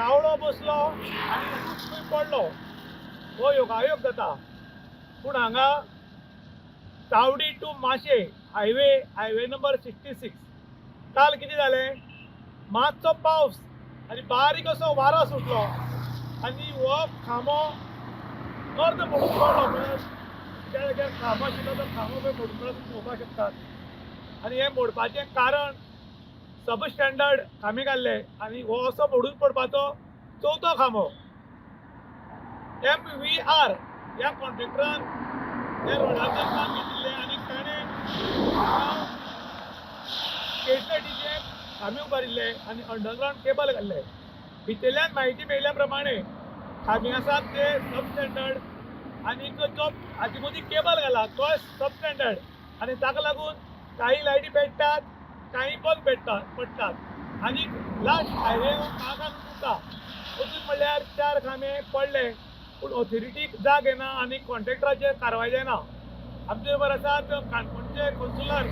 कावळो बसलो आनी खंय पडलो हो योगायोग जाता. पूण हांगा चावडी टू माशे हायवे नंबर 66 काल कितें जालें, मातसो पावस आनी बारीक असो वारो सुटलो आनी हो खांबो अर्द मोडून पडलो. ज्या जाग्यार खांबो आशिल्लो तो खांबो पळय मोडून पडलो तुमी पळोवपाक शकतात. आनी हें मोडपाचें कारण सब स्टँडर्ड खांबे घाल्ले आनी हो असो मोडून पडपाचो चवथो खांबो. MVR ह्या कॉन्ट्रॅक्टरान त्या रोडाचें काम घेतिल्लें आनी ताणें केसटीचे खांबे उबारिल्ले आनी अंडरग्रावंड केबल घाल्ले. भितरल्यान म्हायती मेळिल्ल्या प्रमाणे खांबे आसात ते सब स्टँडर्ड आनी जो हाचे मदीं केबल घाला तो सब स्टँडर्ड आनी ताका लागून काही लायटी पेट्टात काही बंद पडटात आनी लास्ट हायवे कागान उरता. अजून म्हणल्यार 4 खांबे पडले पूण ऑथॉरिटीक जाग येना आनी कॉन्ट्रॅक्टराचेर कारवाय जायना. आमचे बरोबर आसात काणकोणचे कौन्सिलर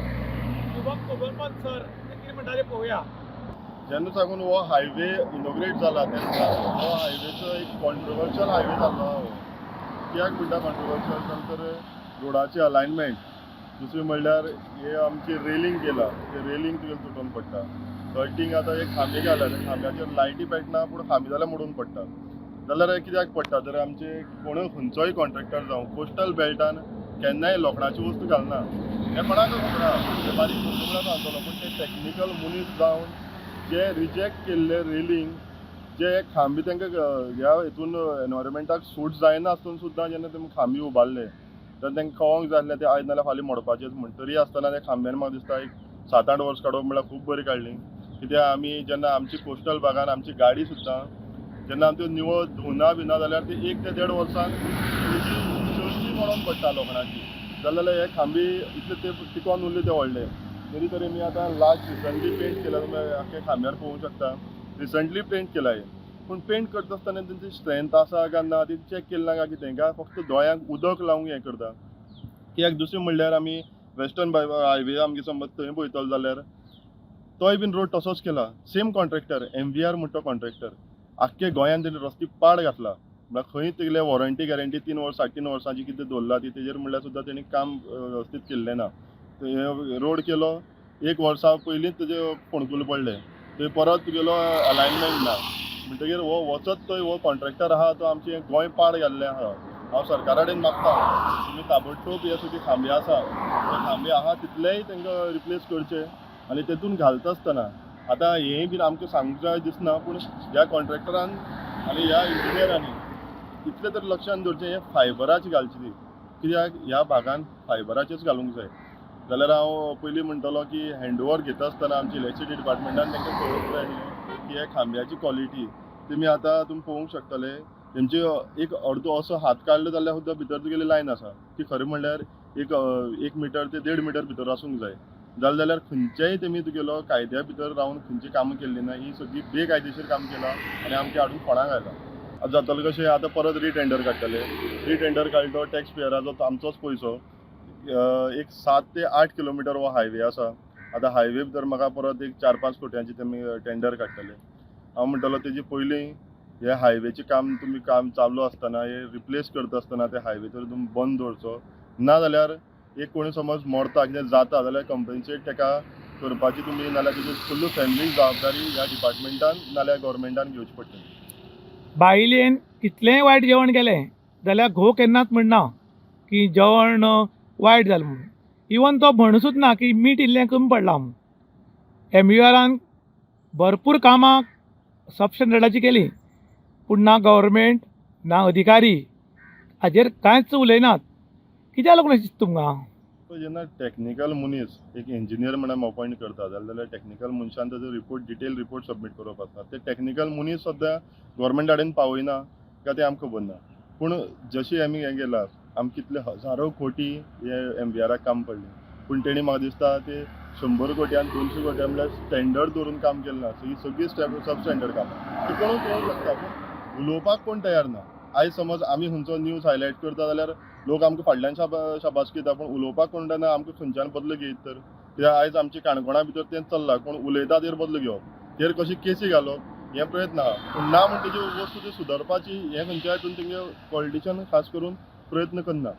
शुभम कोबरपंत सर, ते कितें म्हणटा तें पळोवया. जेन्ना साकून हो हायवे इनॉग्रेट जाला तेन्ना हो हायवेचो एक कॉन्ट्रोवर्शियल हायवे जाल्लो. कित्याक म्हणटा कॉन्ट्रोवर्शियल तर रोडाची अलायनमेंट, दुसरें म्हणल्यार हे आमची रेलिंग केला, ते रेलिंग तुवें तुटून पडटा. कळटींग आतां एक खांबे घाला, त्या खांब्याचेर लायटी पेटना पूण खांबे जाल्यार मोडून पडटा. जाल्यार कित्याक पडटा तर आमचे कोणूय खंयचोय कॉन्ट्रॅक्टर जावं कोस्टल बेल्टान केन्नाय लोखणाची वस्तू घालना. हें कोणाकूय खबर आहा, ते बारीक भुरगो सांगतलो पूण ते टॅक्निकल मनीस जावन जे रिजेक्ट केल्ले रेलिंग, जे खांबे तांकां ह्या हितून एनवायरमेंटाक सूट जायना आसतना सुद्दां जेन्ना तेमी खांबे उबारले तेन्ना तांकां कळोंक जाय आसलें ते आयज नाल्यार फाल्यां मोडपाचेच म्हण. तरी आसतना त्या खांब्यान म्हाका दिसता एक 7-8 वर्स काडप म्हळ्यार खूब बरी काडली. कित्याक आमी जेन्ना आमची कोस्टल भागान आमची गाडी सुद्दां जेन्ना आमी त्यो निवळ धुना बिना जाल्यार ती 1 ते 1.5 वर्सान चडशी म्हणून पडटा लोखणाची. जाल्यार हे खांबे इतले ते टिकोवन उरले ते व्हडले. तरी मी आता लास्ट रिसंटली पेंट केला, तुम्ही आख्या खांब्यार पळोवंक शकता. रिसंटली पेंट केला हे, पूण पेंट करता आसतना तेंची स्ट्रेंथ आसा काय ना ती चॅक केली ना काय कितें काय फक्त दोळ्यांक उदक लावंक हें करता. कित्याक दुसरें म्हणल्यार आमी वेस्टर्न हायवे आमगे समज थंय पळयतलो जाल्यार तोय बीन रोड तसोच केला. सेम कॉन्ट्रॅक्टर MVR म्हणटा तो कॉन्ट्रॅक्टर आख्खे गोंयांत तेणी रस्ते पाड घातला. म्हळ्यार खंय तेगेले वॉरंटी गॅरंटी 3 वर्सां 3 वर्सांची कितें दवरला ती तेजेर म्हणल्यार सुद्दां तेणी काम वेवस्थीत केल्लें ना. रोड केलो 1 वर्सा पयलींच तेजे फोणकूल पडले. थंय परत तुगेलो अलायनमेंट ना म्हणटकीर हो वचत थंय हो कॉन्ट्रॅक्टर आहा तो आमचें गोंय पाड घाल्लें आहा. हांव सरकारा कडेन मागता तुमी ताबडतोब हे सुटी खांबे आसा ते खांबे आहा तितलेय तांकां रिप्लेस करचे आनी तेतून घालता आसतना आतां हेंय बीन आमकां सांगूंक जाय दिसना पूण ह्या कॉन्ट्रॅक्टरान आनी ह्या इंजिनियरांनी इतलें तर लक्षांत दवरचें हें फायबराची घालची ती. कित्याक ह्या भागान फायबराचेच घालूंक जाय. जाल्यार हांव पयलीं म्हणटलो की हँडओवर घेता आसतना आमची इलेक्ट्रिसिटी डिपार्टमेंटान तांकां कळोवंक जाय न्ही की हे खांब्याची क्वॉलिटी तुमी आतां तुमी पळोवंक शकतले. तेंचे एक अर्दो असो हात काडलो जाल्यार सुद्दां भितर तुगेली लायन आसा ती खरें म्हणल्यार 1 मिटर ते 1.5 मिटर भितर आसूंक जाय. जाल्यार खंयच्याय तेमी तुगेलो कायद्या भितर रावन खंयची कामां केल्ली ना, ही सगळी बेकायदेशीर काम केलां आनी आमकां हाडून फोंडां घायला. आतां जातलें कशें आतां परत रिटेंडर काडटले. रिटेंडर काडलो तो टॅक्स पेयराचो आमचोच पयसो. एक 7 ते 8 किलोमिटर हो हायवे आसा. आतां हायवे भितर म्हाका परत एक 4-5 कोट्यांची तेमी टेंडर काडटले. हांव म्हणटलो तेजी पयलीं हे हायवेचें काम काम चालू आसतना हे रिप्लेस करता आसतना ते हायवे तर तुमी बंद दवरचो. ना जाल्यार एक कोणी समज मोडटा कितें जाता जाल्यार कंपन्सेट ताका करपाची तुमी नाल्यार तेजी फुल्ल फॅमिलीक जबाबदारी ह्या डिपार्टमेंटान नाल्यार गव्हर्मेंटान घेवची पडटली. बायलेन कितलेंय वायट जेवण केलें जाल्यार घोव केन्नाच म्हणना की जेवण वायट जालें म्हणून. इवन तो म्हणसूच ना की मीठ इल्लें कमी पडलां म्हणून. MVRान भरपूर कामां सब स्टँडर्डाची केली पूण ना गव्हर्मेंट ना अधिकारी हाजेर कांयच उलयनात. कित्याक लागून अशें दिसता तुमकां? जेन्ना टॅक्निकल मनीस एक इंजिनियर म्हणून अपॉयंट करता जाल्यार टॅक्निकल मनशान ताजो रिपोर्ट डिटेल रिपोर्ट सबमीट करप आसता. ते टॅक्निकल मनीस सद्दां गव्हर्मेंटा कडेन पावयना काय तें आमकां खबर ना. पूण जशी आमी हें केलां आमकां कितले हजारो कोटी हे MVRाक काम पडलें पूण तेणी म्हाका दिसता ते 100 कोट्यान 200 कोट्यान म्हणल्यार स्टँडर्ड दवरून काम केलें ना. ही सगळी सब स्टँडर्ड कामां ती कोणूय कळूंक शकता पूण उलोवपाक कोण तयार ना. आयज समज आमी खंयचो न्यूज हायलायट करता जाल्यार लोक आमकां फाटल्यान शाबासकी दिता पूण उलोवपाक कोण ना आमकां खंयच्यान बदलो घेयत तर. कित्याक आयज आमच्या काणकोणा भितर तेंच चल्लां कोण उलयता तेर बदलो घेवप, तेर कशी केसी घालप हे प्रयत्न आहा पूण ना म्हणटा वस्तू ती सुदारपाची हे खंयच्या हातून तेंगे पॉलिटिशन खास करून प्रयत्न करना